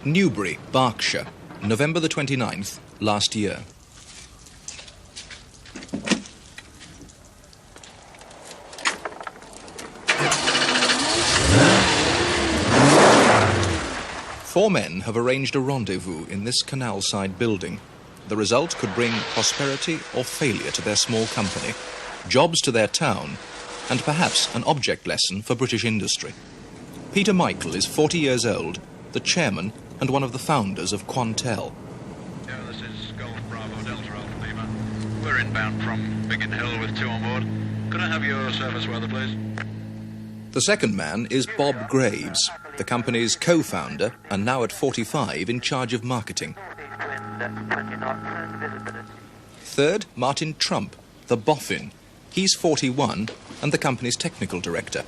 Newbury, Berkshire, November the 29th, last year. Four men have arranged a rendezvous in this canal-side building. The result could bring prosperity or failure to their small company, jobs to their town, and perhaps an object lesson for British industry. Peter Michael is 40 years old, the chairman and one of the founders of Quantel. Yeah, this is Golf Bravo Delta Alpha Lima. We're inbound from Biggin Hill with 2 on board. Could I have your surface weather, please? The second man is Bob Graves, the company's co-founder and now at 45 in charge of marketing. Third, Martin Trump, the boffin. He's 41 and the company's technical director.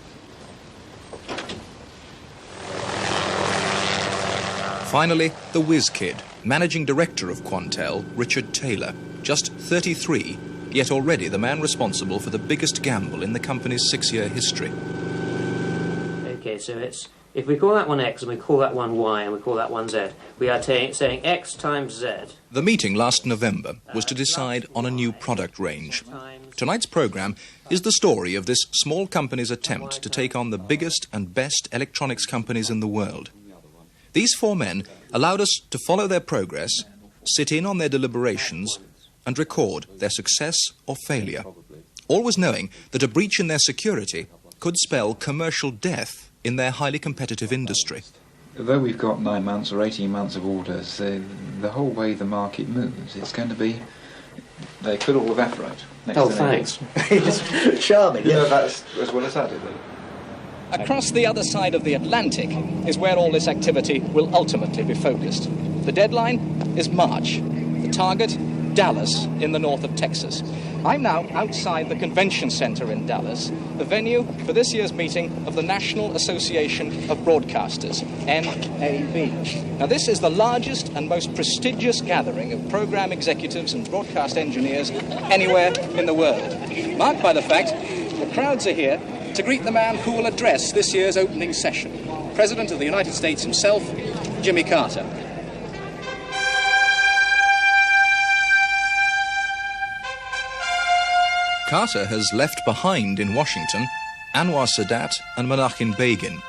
Finally, the whiz kid, managing director of Quantel, Richard Taylor, just 33, yet already the man responsible for the biggest gamble in the company's 6-year history. Okay, so if we call that one X and we call that one Y and we call that one Z, we are saying X times Z. The meeting last November was to decide on a new product range. Tonight's programme is the story of this small company's attempt to take on the biggest and best electronics companies in the world. These four men allowed us to follow their progress, sit in on their deliberations, and record their success or failure, always knowing that a breach in their security could spell commercial death in their highly competitive industry. Although we've got 9 months or 18 months of orders, the whole way the market moves, it's going to be... They could all evaporate. Oh, thanks. It's charming. You know that's as well as I did. Across the other side of the Atlantic is where all this activity will ultimately be focused. The deadline is March. The target, Dallas, in the north of Texas. I'm now outside the convention center in Dallas, the venue for this year's meeting of the National Association of Broadcasters, NAB. Now, this is the largest and most prestigious gathering of program executives and broadcast engineers anywhere in the world, marked by the fact the crowds are here to greet the man who will address this year's opening session, President of the United States himself, Jimmy Carter. Carter has left behind in Washington Anwar Sadat and Menachem Begin.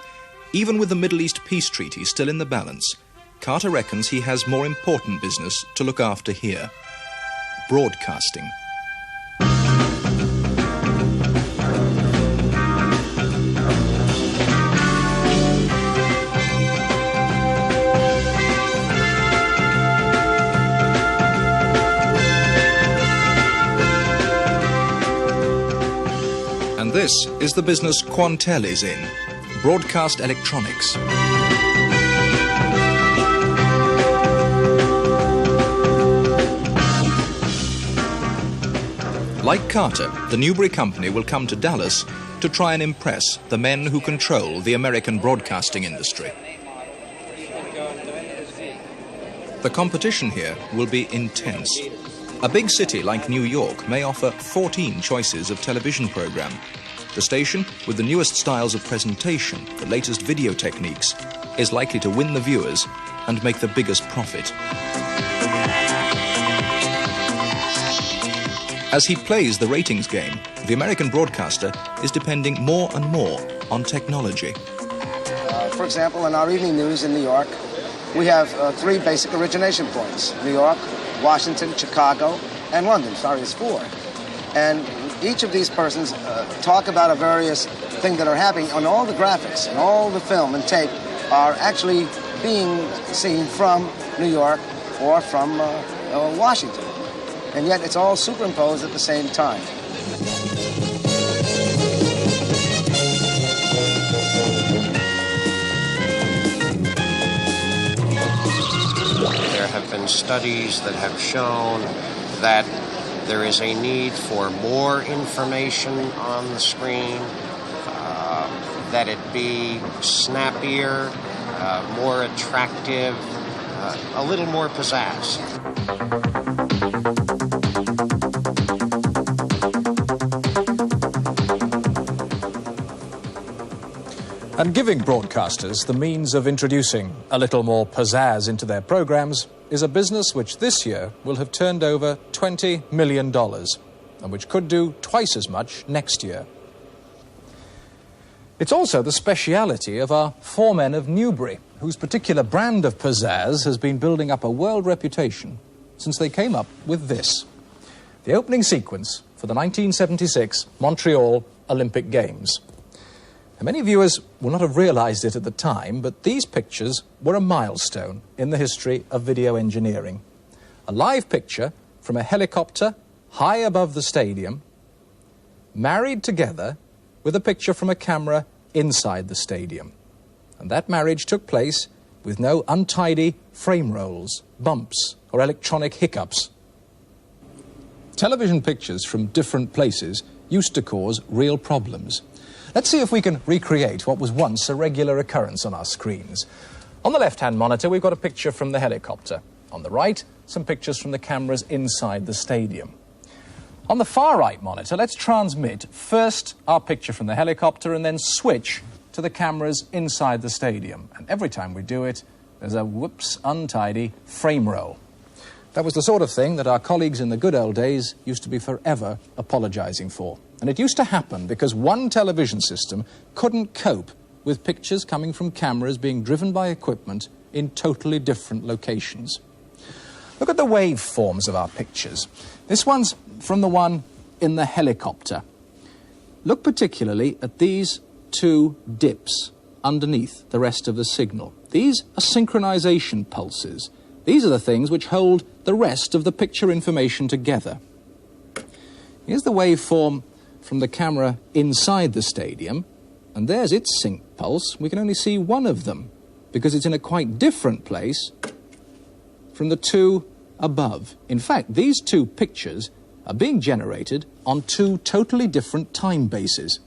Even with the Middle East peace treaty still in the balance, Carter reckons he has more important business to look after here: broadcasting. And this is the business Quantel is in: broadcast electronics. Like Carter, the Newbury company will come to Dallas to try and impress the men who control the American broadcasting industry. The competition here will be intense. A big city like New York may offer 14 choices of television program. The station, with the newest styles of presentation, the latest video techniques, is likely to win the viewers and make the biggest profit. As he plays the ratings game, the American broadcaster is depending more and more on technology. For example, in our evening news in New York, we have 3 basic origination points: New York, Washington, Chicago, and London. Sorry, it's 4. And each of these persons talk about a various thing that are happening, on all the graphics and all the film and tape are actually being seen from New York or from Washington. And yet it's all superimposed at the same time. studies that have shown that there is a need for more information on the screen, that it be snappier, more attractive, a little more pizzazz. And giving broadcasters the means of introducing a little more pizzazz into their programs is a business which this year will have turned over $20 million and which could do twice as much next year. It's also the speciality of our four men of Newbury, whose particular brand of pizzazz has been building up a world reputation since they came up with this: the opening sequence for the 1976 Montreal Olympic Games. Now, many viewers will not have realized it at the time, but these pictures were a milestone in the history of video engineering. A live picture from a helicopter high above the stadium, married together with a picture from a camera inside the stadium. And that marriage took place with no untidy frame rolls, bumps, or electronic hiccups. Television pictures from different places used to cause real problems. Let's see if we can recreate what was once a regular occurrence on our screens. On the left-hand monitor, we've got a picture from the helicopter. On the right, some pictures from the cameras inside the stadium. On the far right monitor, let's transmit first our picture from the helicopter and then switch to the cameras inside the stadium. And every time we do it, there's a whoops, untidy frame roll. That was the sort of thing that our colleagues in the good old days used to be forever apologizing for. And it used to happen because one television system couldn't cope with pictures coming from cameras being driven by equipment in totally different locations. Look at the waveforms of our pictures. This one's from the one in the helicopter. Look particularly at these two dips underneath the rest of the signal. These are synchronization pulses. These are the things which hold the rest of the picture information together. Here's the waveform from the camera inside the stadium, and there's its sync pulse. We can only see one of them because it's in a quite different place from the two above. In fact, these two pictures are being generated on two totally different time bases.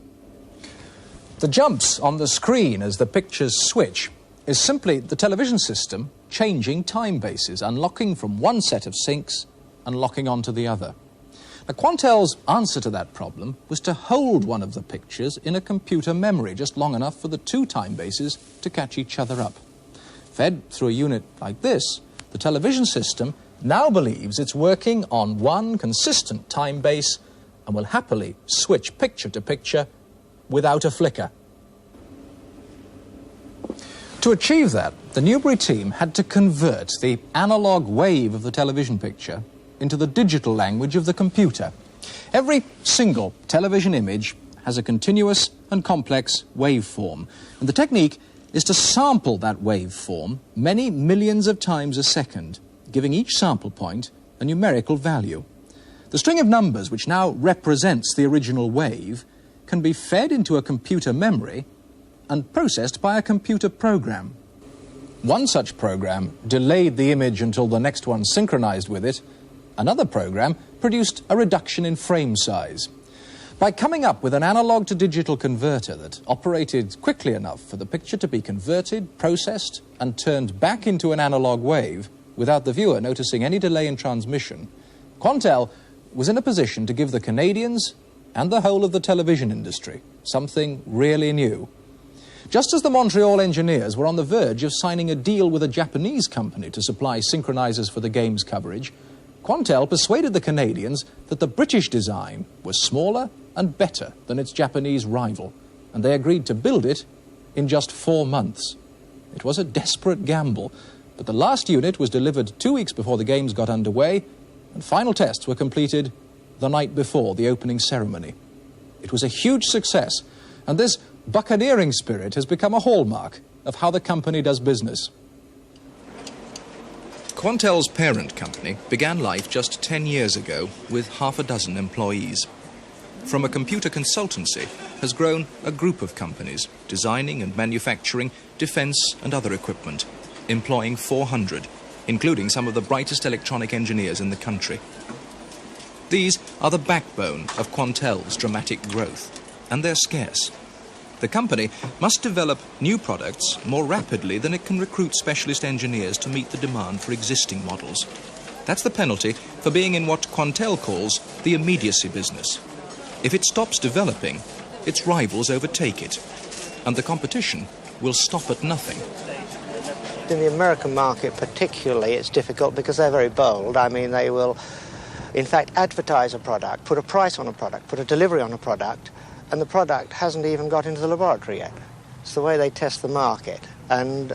The jumps on the screen as the pictures switch is simply the television system changing time bases, unlocking from one set of syncs and locking onto the other. Now, Quantel's answer to that problem was to hold one of the pictures in a computer memory just long enough for the two time bases to catch each other up. Fed through a unit like this, the television system now believes it's working on one consistent time base and will happily switch picture to picture without a flicker. To achieve that, the Newbury team had to convert the analog wave of the television picture into the digital language of the computer. Every single television image has a continuous and complex waveform, and the technique is to sample that waveform many millions of times a second, giving each sample point a numerical value. The string of numbers which now represents the original wave can be fed into a computer memory and processed by a computer program. One such program delayed the image until the next one synchronized with it. Another program produced a reduction in frame size. By coming up with an analog to digital converter that operated quickly enough for the picture to be converted, processed, and turned back into an analog wave without the viewer noticing any delay in transmission, Quantel was in a position to give the Canadians and the whole of the television industry something really new. Just as the Montreal engineers were on the verge of signing a deal with a Japanese company to supply synchronizers for the game's coverage, Quantel persuaded the Canadians that the British design was smaller and better than its Japanese rival, and they agreed to build it in just 4 months. It was a desperate gamble, but the last unit was delivered 2 weeks before the games got underway, and final tests were completed the night before the opening ceremony. It was a huge success, and this buccaneering spirit has become a hallmark of how the company does business. Quantel's parent company began life just 10 years ago with half a dozen employees. From a computer consultancy has grown a group of companies designing and manufacturing defense and other equipment, employing 400. including some of the brightest electronic engineers in the country. These are the backbone of Quantel's dramatic growth, and they're scarce. The company must develop new products more rapidly than it can recruit specialist engineers to meet the demand for existing models. That's the penalty for being in what Quantel calls the immediacy business. If it stops developing, its rivals overtake it, and the competition will stop at nothing. In the American market particularly, it's difficult because they're very bold. I mean, they will, in fact, advertise a product, put a price on a product, put a delivery on a product, and the product hasn't even got into the laboratory yet. It's the way they test the market. And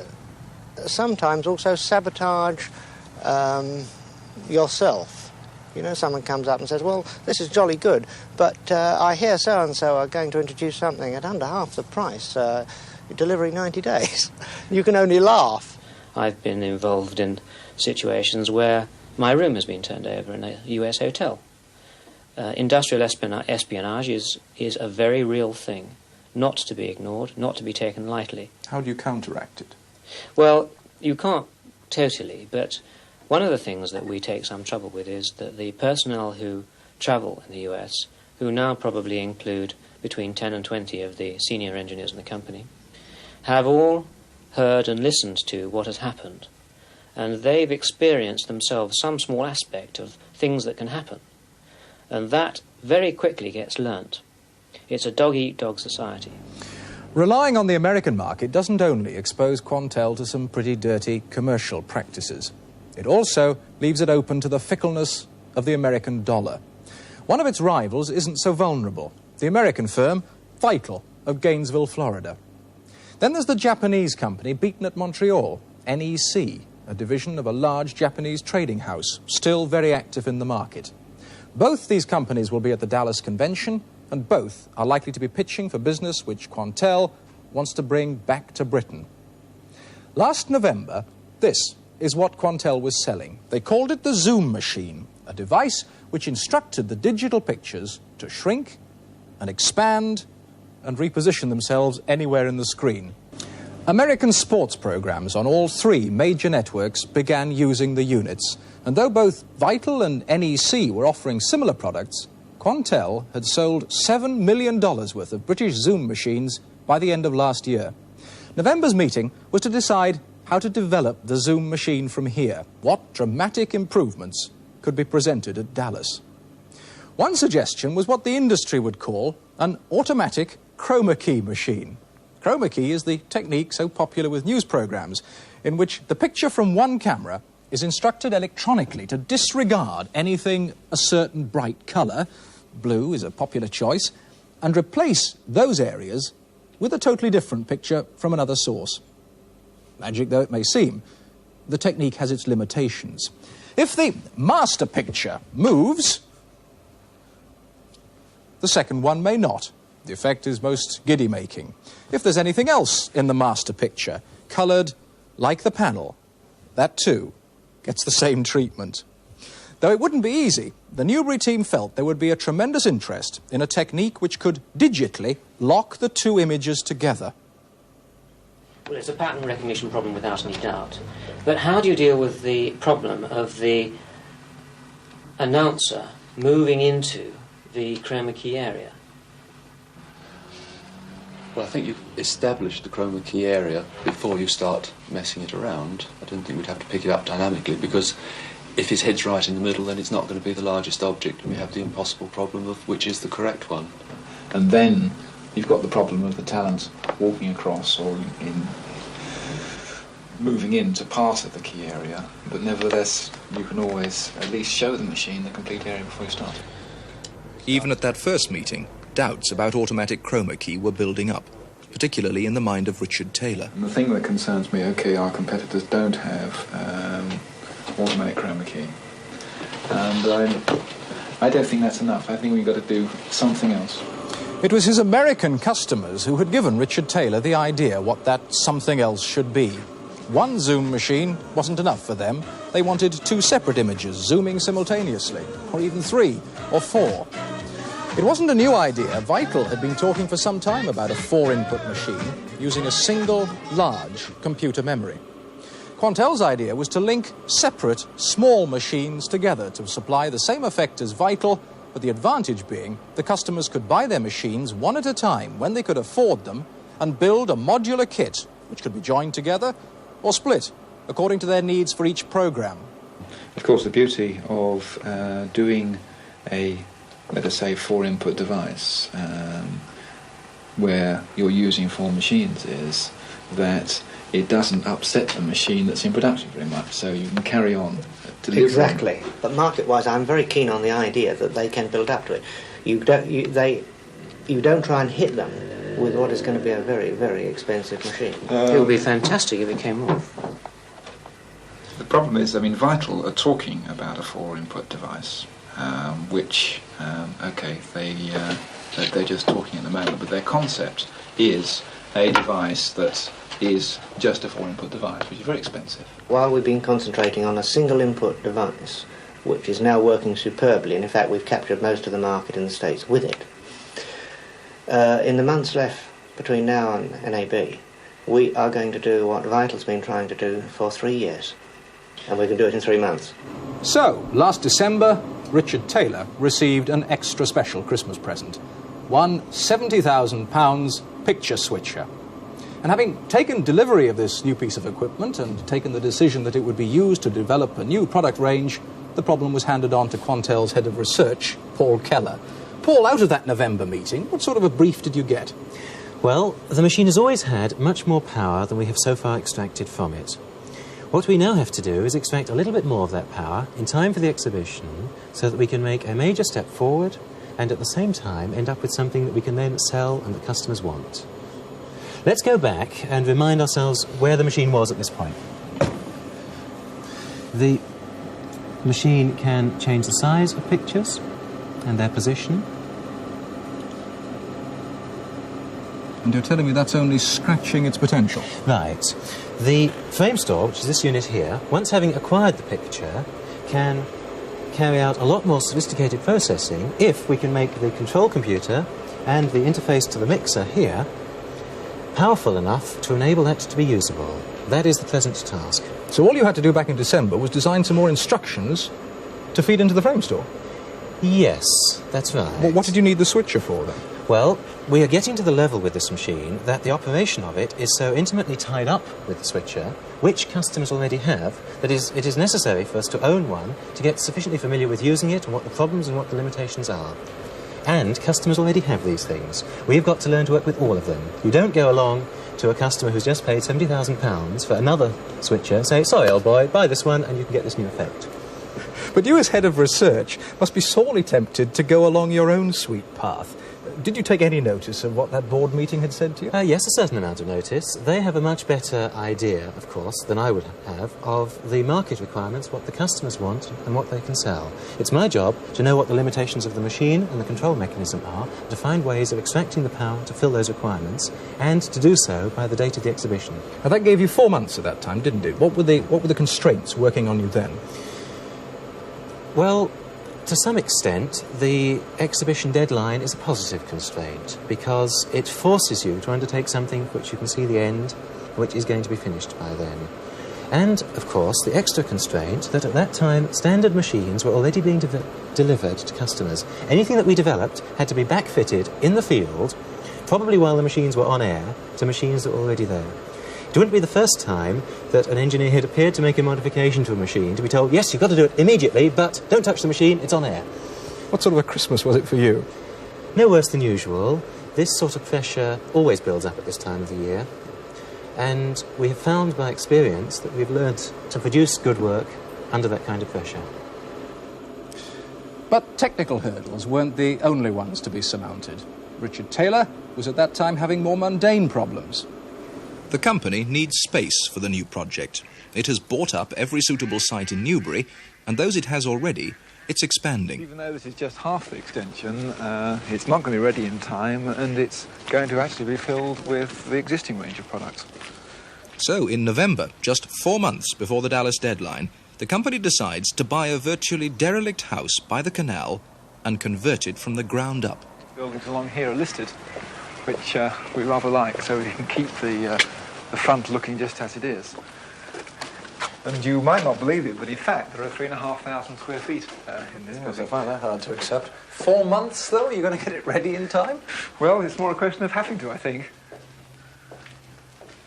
sometimes also sabotage yourself. You know, someone comes up and says, well, this is jolly good, but I hear so-and-so are going to introduce something at under half the price, delivering 90 days. You can only laugh. I've been involved in situations where my room has been turned over in a US hotel. Industrial espionage is a very real thing, not to be ignored, not to be taken lightly. How do you counteract it? Well, you can't totally, but one of the things that we take some trouble with is that the personnel who travel in the US, who now probably include between 10 and 20 of the senior engineers in the company, have all heard and listened to what has happened, and they've experienced themselves some small aspect of things that can happen. And that very quickly gets learnt. It's a dog-eat-dog society. Relying on the American market doesn't only expose Quantel to some pretty dirty commercial practices. It also leaves it open to the fickleness of the American dollar. One of its rivals isn't so vulnerable, the American firm Vital of Gainesville, Florida. Then there's the Japanese company beaten at Montreal, NEC, a division of a large Japanese trading house, still very active in the market. Both these companies will be at the Dallas convention, and both are likely to be pitching for business which Quantel wants to bring back to Britain. Last November, this is what Quantel was selling. They called it the Zoom machine, a device which instructed the digital pictures to shrink and expand and reposition themselves anywhere in the screen. American sports programs on all three major networks began using the units, and though both Vital and NEC were offering similar products, Quantel had sold $7 million worth of British Zoom machines by the end of last year. November's meeting was to decide how to develop the Zoom machine from here, what dramatic improvements could be presented at Dallas. One suggestion was what the industry would call an automatic chroma key machine. Chroma key is the technique so popular with news programs, in which the picture from one camera is instructed electronically to disregard anything a certain bright colour, blue is a popular choice, and replace those areas with a totally different picture from another source. Magic though it may seem, the technique has its limitations. If the master picture moves, the second one may not. The effect is most giddy-making. If there's anything else in the master picture, coloured like the panel, that too gets the same treatment. Though it wouldn't be easy, the Nubar team felt there would be a tremendous interest in a technique which could digitally lock the two images together. Well, it's a pattern recognition problem without any doubt. But how do you deal with the problem of the announcer moving into the chroma key area? Well, I think you establish the chroma key area before you start messing it around. I don't think we'd have to pick it up dynamically, because if his head's right in the middle, then it's not going to be the largest object, and we have the impossible problem of which is the correct one. And then you've got the problem of the talent walking across or moving into part of the key area, but nevertheless you can always at least show the machine the complete area before you start. Even at that first meeting, doubts about automatic chroma key were building up, particularly in the mind of Richard Taylor. And the thing that concerns me, okay, our competitors don't have automatic chroma key, and I don't think that's enough. I think we've got to do something else. It was his American customers who had given Richard Taylor the idea what that something else should be. One Zoom machine wasn't enough for them. They wanted two separate images zooming simultaneously, or even 3 or 4. It wasn't a new idea. Vital had been talking for some time about a 4-input machine using a single large computer memory. Quantel's idea was to link separate, small machines together to supply the same effect as Vital, but the advantage being the customers could buy their machines one at a time when they could afford them and build a modular kit which could be joined together or split according to their needs for each program. Of course, the beauty of doing a, let us say, 4-input device where you're using 4 machines is that it doesn't upset the machine that's in production very much, so you can carry on delivering. Exactly. But market-wise, I'm very keen on the idea that they can build up to it. You don't try and hit them with what is going to be a very, very expensive machine. It would be fantastic if it came off. The problem is, I mean, Vital are talking about a 4-input device, which, okay, they're just talking at the moment, but their concept is a device that is just a 4-input device, which is very expensive. While we've been concentrating on a single-input device, which is now working superbly, and in fact we've captured most of the market in the States with it, in the months left between now and NAB, we are going to do what Vital's been trying to do for 3 years, and we can do it in 3 months. So, last December, Richard Taylor received an extra special Christmas present. One £70,000 picture switcher. And having taken delivery of this new piece of equipment and taken the decision that it would be used to develop a new product range, the problem was handed on to Quantel's head of research, Paul Keller. Paul, out of that November meeting, what sort of a brief did you get? Well, the machine has always had much more power than we have so far extracted from it. What we now have to do is extract a little bit more of that power in time for the exhibition so that we can make a major step forward and at the same time end up with something that we can then sell and that customers want. Let's go back and remind ourselves where the machine was at this point. The machine can change the size of pictures and their position. And you're telling me that's only scratching its potential? Right. The frame store, which is this unit here, once having acquired the picture, can carry out a lot more sophisticated processing if we can make the control computer and the interface to the mixer here powerful enough to enable that to be usable. That is the present task. So all you had to do back in December was design some more instructions to feed into the frame store? Yes, that's right. Well, what did you need the switcher for, then? Well, we are getting to the level with this machine that the operation of it is so intimately tied up with the switcher, which customers already have, that it is necessary for us to own one to get sufficiently familiar with using it and what the problems and what the limitations are. And customers already have these things. We've got to learn to work with all of them. You don't go along to a customer who's just paid £70,000 for another switcher and say, sorry, old boy, buy this one and you can get this new effect. But you, as head of research, must be sorely tempted to go along your own sweet path. Did you take any notice of what that board meeting had said to you? Yes, a certain amount of notice. They have a much better idea, of course, than I would have of the market requirements, what the customers want and what they can sell. It's my job to know what the limitations of the machine and the control mechanism are, to find ways of extracting the power to fill those requirements, and to do so by the date of the exhibition. Now, that gave you 4 months at that time, didn't it? What were the constraints working on you then? Well, to some extent, the exhibition deadline is a positive constraint because it forces you to undertake something which you can see the end, which is going to be finished by then. And, of course, the extra constraint that at that time standard machines were already being delivered to customers. Anything that we developed had to be backfitted in the field, probably while the machines were on air, to machines that were already there. It wouldn't be the first time that an engineer had appeared to make a modification to a machine to be told, yes, you've got to do it immediately, but don't touch the machine, it's on air. What sort of a Christmas was it for you? No worse than usual. This sort of pressure always builds up at this time of the year. And we have found by experience that we've learnt to produce good work under that kind of pressure. But technical hurdles weren't the only ones to be surmounted. Richard Taylor was at that time having more mundane problems. The company needs space for the new project. It has bought up every suitable site in Newbury, and those it has already, it's expanding. Even though this is just half the extension, it's not going to be ready in time, and it's going to actually be filled with the existing range of products. So, in November, just 4 months before the Dallas deadline, the company decides to buy a virtually derelict house by the canal and convert it from the ground up. Buildings along here are listed, which we rather like, so we can keep the front looking just as it is. And you might not believe it, but in fact there are 3,500 square feet in this building. I find that hard to accept. 4 months, though? You're going to get it ready in time? Well, it's more a question of having to, I think.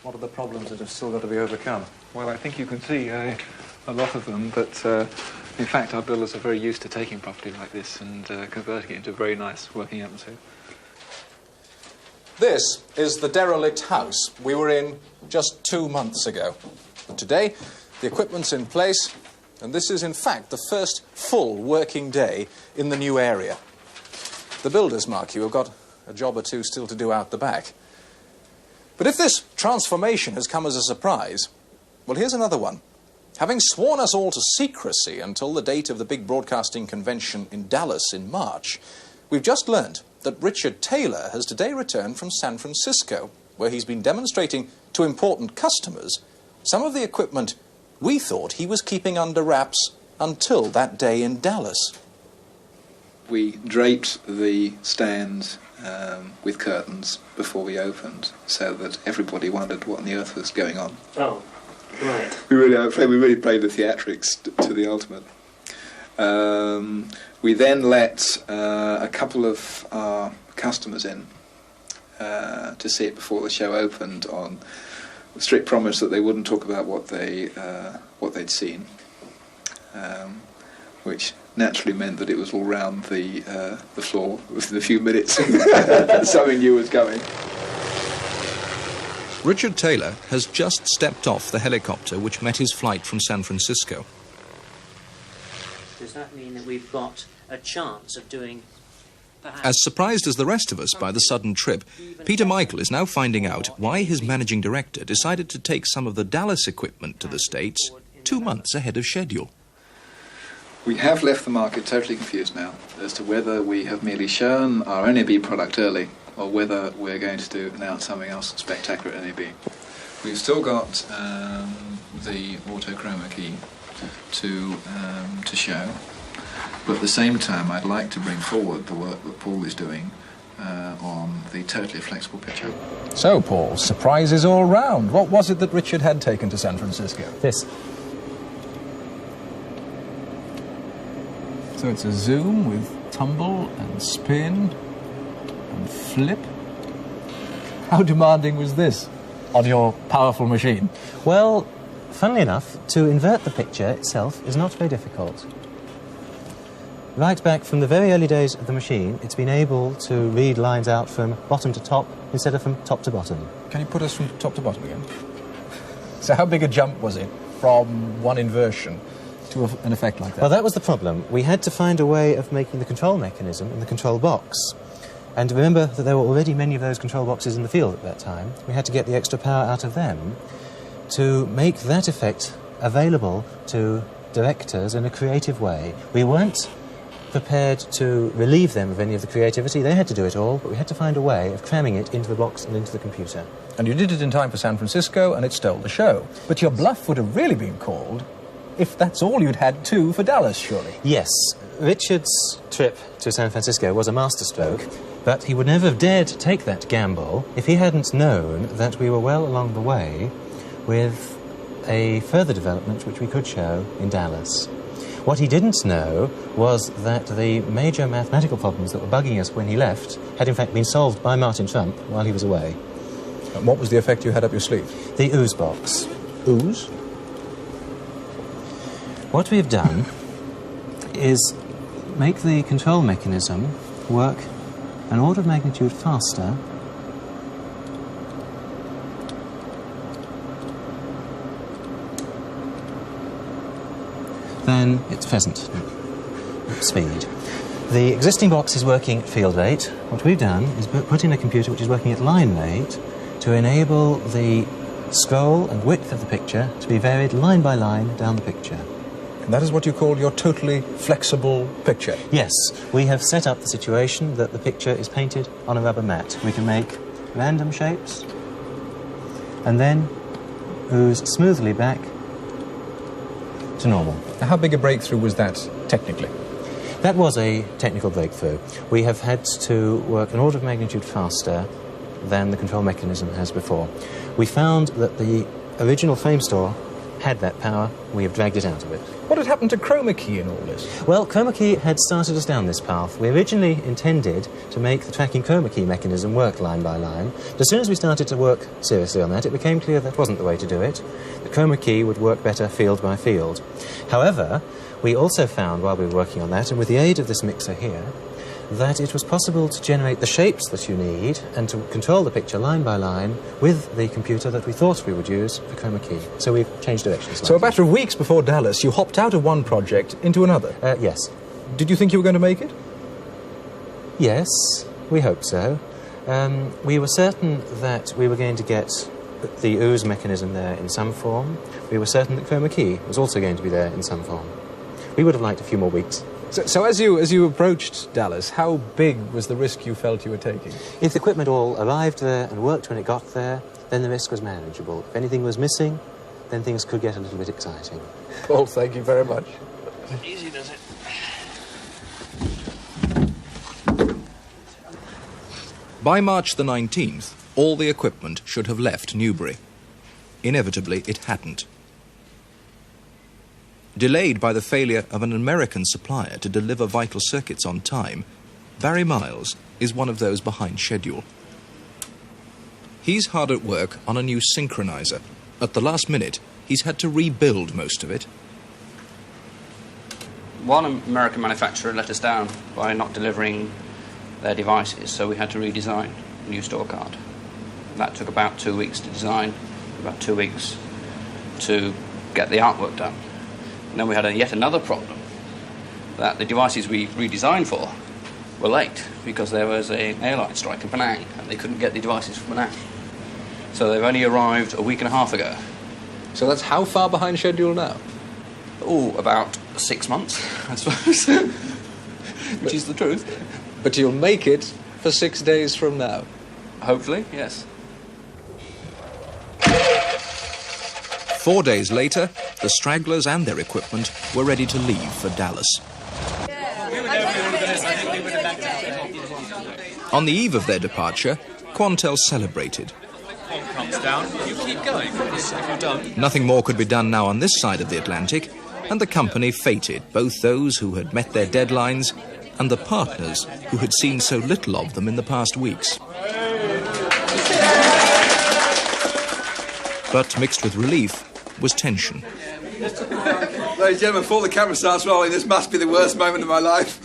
What are the problems that have still got to be overcome? Well, I think you can see a lot of them, but in fact our builders are very used to taking property like this and converting it into a very nice working atmosphere. This is the derelict house we were in just 2 months ago. And today, the equipment's in place, and this is in fact the first full working day in the new area. The builders, mark you, have got a job or two still to do out the back. But if this transformation has come as a surprise, well, here's another one. Having sworn us all to secrecy until the date of the big broadcasting convention in Dallas in March, we've just learned that Richard Taylor has today returned from San Francisco, where he's been demonstrating to important customers some of the equipment we thought he was keeping under wraps until that day in Dallas. We draped the stands with curtains before we opened, so that everybody wondered what on the earth was going on. Oh, right. We really played the theatrics to the ultimate. We then let a couple of our customers in to see it before the show opened, on strict promise that they wouldn't talk about what they'd seen, which naturally meant that it was all round the floor within a few minutes. Something new was coming. Richard Taylor has just stepped off the helicopter which met his flight from San Francisco. Does that mean that we've got a chance of doing... As surprised as the rest of us by the sudden trip, Peter Michael is now finding out why his managing director decided to take some of the Dallas equipment to the States 2 months ahead of schedule. We have left the market totally confused now as to whether we have merely shown our NAB product early or whether we're going to announce something else spectacular at NAB. We've still got the auto chroma key to show, but at the same time I'd like to bring forward the work that Paul is doing on the totally flexible picture. So, Paul, surprises all round. What was it that Richard had taken to San Francisco? This. So it's a zoom with tumble and spin and flip. How demanding was this on your powerful machine? Well, funnily enough, to invert the picture itself is not very difficult. Right back from the very early days of the machine, it's been able to read lines out from bottom to top instead of from top to bottom. Can you put us from top to bottom again? So how big a jump was it from one inversion to an effect like that? Well, that was the problem. We had to find a way of making the control mechanism in the control box. And remember that there were already many of those control boxes in the field at that time. We had to get the extra power out of them to make that effect available to directors in a creative way. We weren't prepared to relieve them of any of the creativity. They had to do it all, but we had to find a way of cramming it into the box and into the computer. And you did it in time for San Francisco, and it stole the show. But your bluff would have really been called if that's all you'd had too for Dallas, surely. Yes. Richard's trip to San Francisco was a masterstroke, but he would never have dared take that gamble if he hadn't known that we were well along the way with a further development which we could show in Dallas. What he didn't know was that the major mathematical problems that were bugging us when he left had in fact been solved by Martin Trump while he was away. And what was the effect you had up your sleeve? The ooze box. Ooze? What we've done is make the control mechanism work an order of magnitude faster than its present speed. The existing box is working at field rate. What we've done is put in a computer which is working at line rate to enable the scroll and width of the picture to be varied line by line down the picture. And that is what you call your totally flexible picture? Yes. We have set up the situation that the picture is painted on a rubber mat. We can make random shapes and then ooze smoothly back to normal. Now, how big a breakthrough was that technically? That was a technical breakthrough. We have had to work an order of magnitude faster than the control mechanism has before. We found that the original frame store had that power, we have dragged it out of it. What had happened to chroma key in all this? Well, chroma key had started us down this path. We originally intended to make the tracking chroma key mechanism work line by line. But as soon as we started to work seriously on that, it became clear that wasn't the way to do it. The chroma key would work better field by field. However, we also found while we were working on that, and with the aid of this mixer here, that it was possible to generate the shapes that you need and to control the picture line by line with the computer that we thought we would use for chroma key. So we've changed directions slightly. So a matter of weeks before Dallas, you hopped out of one project into another? Yes. Did you think you were going to make it? Yes, we hope so. We were certain that we were going to get the ooze mechanism there in some form. We were certain that chroma key was also going to be there in some form. We would have liked a few more weeks. So as you approached Dallas, how big was the risk you felt you were taking? If the equipment all arrived there and worked when it got there, then the risk was manageable. If anything was missing, then things could get a little bit exciting. Paul, thank you very much. Easy, does it? By March the 19th, all the equipment should have left Newbury. Inevitably, it hadn't. Delayed by the failure of an American supplier to deliver vital circuits on time, Barry Miles is one of those behind schedule. He's hard at work on a new synchronizer. At the last minute, he's had to rebuild most of it. One American manufacturer let us down by not delivering their devices, so we had to redesign a new store card. That took about 2 weeks to design, about 2 weeks to get the artwork done. And then we had yet another problem, that the devices we redesigned for were late because there was an airline strike in Penang and they couldn't get the devices from Penang. So they've only arrived a week and a half ago. So that's how far behind schedule now? Oh, about 6 months, I suppose, which is the truth. But you'll make it for 6 days from now? Hopefully, yes. 4 days later, the stragglers and their equipment were ready to leave for Dallas. On the eve of their departure, Quantel celebrated. Comes down, you keep going, because if you don't... Nothing more could be done now on this side of the Atlantic, and the company fated both those who had met their deadlines and the partners who had seen so little of them in the past weeks. But mixed with relief was tension. Ladies and gentlemen, before the camera starts rolling, this must be the worst moment of my life.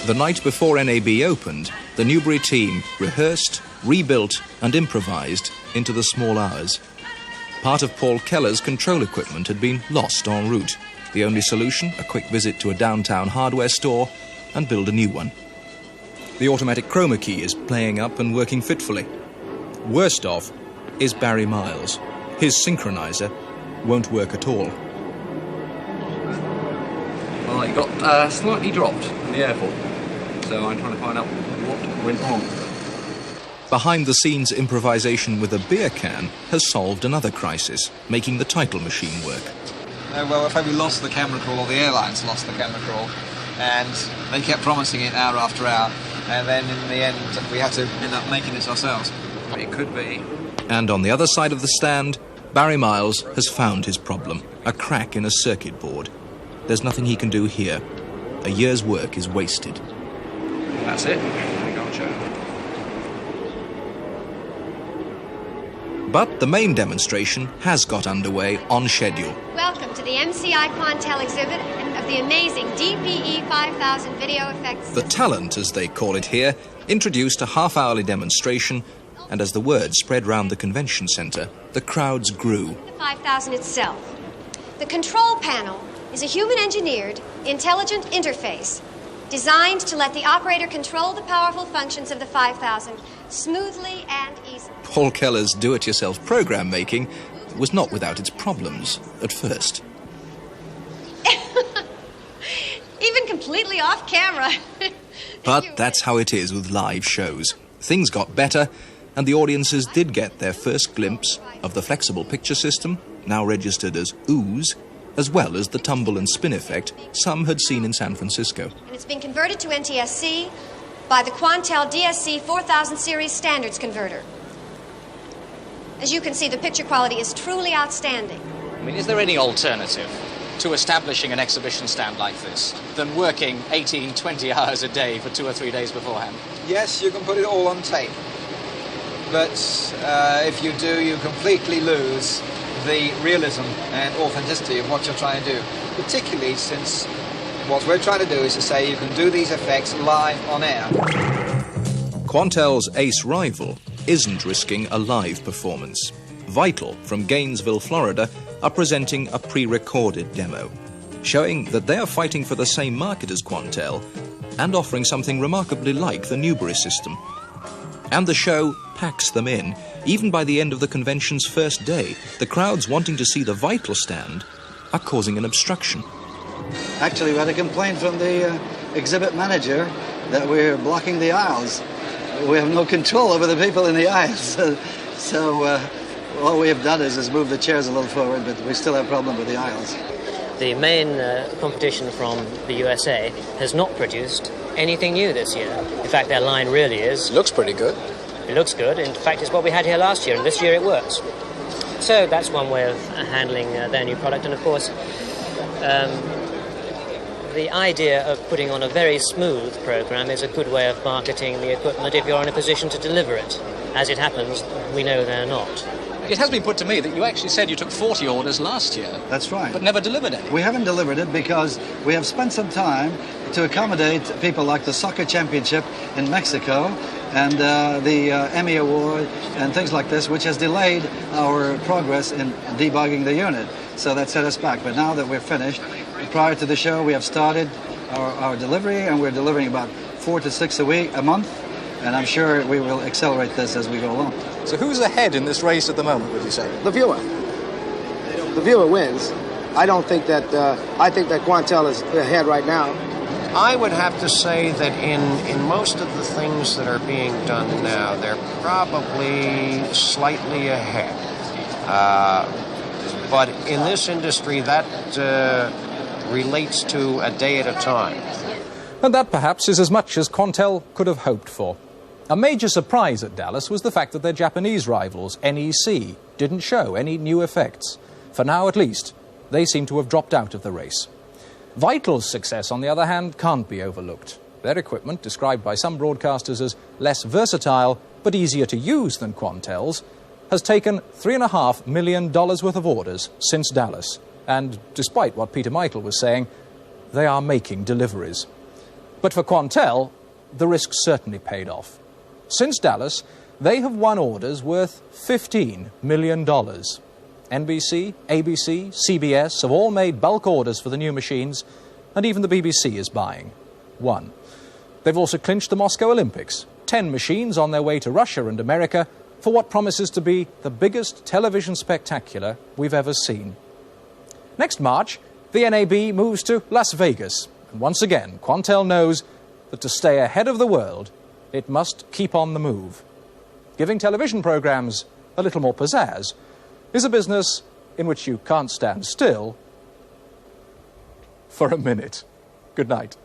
The night before NAB opened, the Newbury team rehearsed, rebuilt and improvised into the small hours. Part of Paul Keller's control equipment had been lost en route. The only solution, a quick visit to a downtown hardware store and build a new one. The automatic chroma key is playing up and working fitfully. Worst off is Barry Miles. His synchronizer won't work at all. Well, it got slightly dropped in the airport, so I'm trying to find out what went wrong. Behind-the-scenes improvisation with a beer can has solved another crisis, making the title machine work. Well, if we lost the camera crawl, or the airlines lost the camera crawl, and they kept promising it hour after hour, and then in the end we had to end up making it ourselves. It could be. And on the other side of the stand, Barry Miles has found his problem, a crack in a circuit board. There's nothing he can do here. A year's work is wasted. That's it. I can't show. But the main demonstration has got underway on schedule. Welcome to the MCI Quantel exhibit of the amazing DPE 5000 video effects. The talent, as they call it here, introduced a half-hourly demonstration, and as the word spread round the convention centre, the crowds grew. The 5000 itself. The control panel is a human-engineered, intelligent interface designed to let the operator control the powerful functions of the 5000 smoothly and easily. Paul Keller's do-it-yourself program making was not without its problems at first. Even completely off camera. But that's how it is with live shows. Things got better, and the audiences did get their first glimpse of the flexible picture system, now registered as ooze, as well as the tumble and spin effect some had seen in San Francisco. And it's been converted to NTSC by the Quantel DSC 4000 series standards converter. As you can see, the picture quality is truly outstanding. I mean, is there any alternative to establishing an exhibition stand like this than working 18, 20 hours a day for 2 or 3 days beforehand? Yes, you can put it all on tape. But if you do, you completely lose the realism and authenticity of what you're trying to do. Particularly since what we're trying to do is to say you can do these effects live on air. Quantel's ace rival isn't risking a live performance. Vital from Gainesville, Florida, are presenting a pre-recorded demo, showing that they are fighting for the same market as Quantel and offering something remarkably like the Nubar system. And the show packs them in. Even by the end of the convention's first day, the crowds wanting to see the Vital stand are causing an obstruction. Actually, we had a complaint from the exhibit manager that we're blocking the aisles. We have no control over the people in the aisles. So all we have done is move the chairs a little forward, but we still have a problem with the aisles. The main competition from the USA has not produced anything new this year. In fact, their line really is... Looks pretty good. It looks good. In fact, it's what we had here last year, and this year it works. So that's one way of handling their new product. And of course, the idea of putting on a very smooth program is a good way of marketing the equipment if you're in a position to deliver it. As it happens, we know they're not. It has been put to me that you actually said you took 40 orders last year. That's right. But never delivered any. We haven't delivered it because we have spent some time to accommodate people like the soccer championship in Mexico and the Emmy Award and things like this, which has delayed our progress in debugging the unit. So that set us back. But now that we're finished, prior to the show, we have started our delivery, and we're delivering about 4 to 6 a month. And I'm sure we will accelerate this as we go along. So who's ahead in this race at the moment, would you say? The viewer. The viewer wins. I don't think that, I think that Quantel is ahead right now. I would have to say that in most of the things that are being done now, they're probably slightly ahead. But in this industry, that relates to a day at a time. And that perhaps is as much as Quantel could have hoped for. A major surprise at Dallas was the fact that their Japanese rivals, NEC, didn't show any new effects. For now, at least, they seem to have dropped out of the race. Vital's success, on the other hand, can't be overlooked. Their equipment, described by some broadcasters as less versatile but easier to use than Quantel's, has taken $3.5 million worth of orders since Dallas. And despite what Peter Michael was saying, they are making deliveries. But for Quantel, the risk certainly paid off. Since Dallas, they have won orders worth $15 million. NBC, ABC, CBS have all made bulk orders for the new machines, and even the BBC is buying one. They've also clinched the Moscow Olympics, 10 machines on their way to Russia and America for what promises to be the biggest television spectacular we've ever seen. Next March, the NAB moves to Las Vegas, and once again, Quantel knows that to stay ahead of the world, it must keep on the move. Giving television programs a little more pizzazz is a business in which you can't stand still for a minute. Good night.